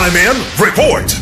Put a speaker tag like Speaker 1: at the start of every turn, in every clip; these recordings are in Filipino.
Speaker 1: Malaman Report.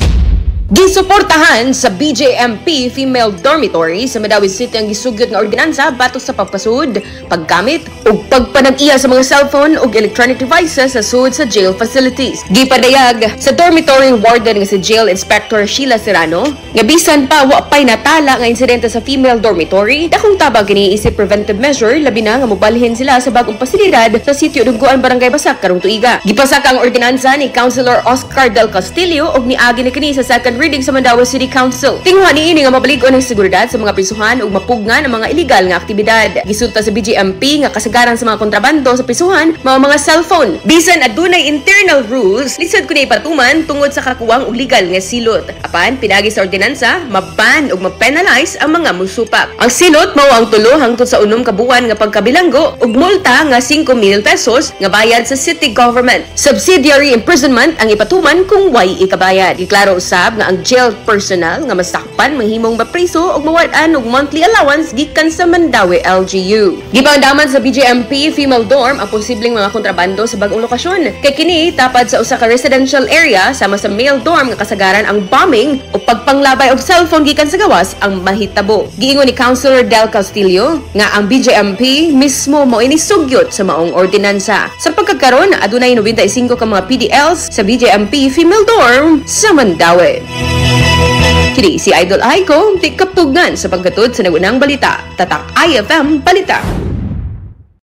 Speaker 2: Gisuportahan sa BJMP female dormitory sa Mandaue City ang gisugyot nga ordinansa batok sa pagpasud, paggamit ug pagpanag-iya sa mga cellphone ug electronic devices sa sud sa jail facilities. Gipadayag sa dormitory warden nga si Jail Inspector Sheila Serrano nga bisan pa wa pay natala nga insidente sa female dormitory, dakong tabang kini isip preventive measure labi na nga mobalhin sila sa bagong pasilidad sa sitio Duguan Barangay Basak karong tuiga. Gipasak ang ordinansa ni Councilor Oscar Del Castillo ug niagi ni kini sa second reading sa Mandaue City Council. Tingwa niini nga mabalik-on ang seguridad sa mga prisuhan ug mapugnan ang mga illegal nga aktibidad. Gisulta sa BJMP nga kasagaran sa mga kontrabando sa prisuhan mga cellphone. Bisan adunay internal rules, lisod kunay patuman tungod sa kakuwang ug legal nga silot. Apan pinagi sa ordinansa, maban ug mapenalize ang mga musupak. Ang silot mao ang 3 hangtod sa 6 ka buwan nga pagkabilanggo ug multa nga 5,000 pesos nga bayad sa city government. Subsidiary imprisonment ang ipatuman kung way ikabayad. Giklaro usab nga ang jail personnel nga masakpan mahimong mapriso ug mawad-an og monthly allowance gikan sa Mandaue LGU. Gipangdaman sa BJMP female dorm ang posibleng mga kontrabando sa bagong lokasyon. Kay kini tapad sa usa ka residential area sama sa male dorm nga kasagaran ang bombing o pagpanglabay og cellphone gikan sa gawas ang mahitabo. Giingon ni Councilor Del Castillo nga ang BJMP mismo mao ini sugyot sa maong ordinansa. Sa pagkakaron adunay 95 ka mga PDLs sa BJMP female dorm sa Mandaue. Kini si Idol Aiko, di kaptugan sa paggatod sa nagunang balita. Tatak IFM Balita.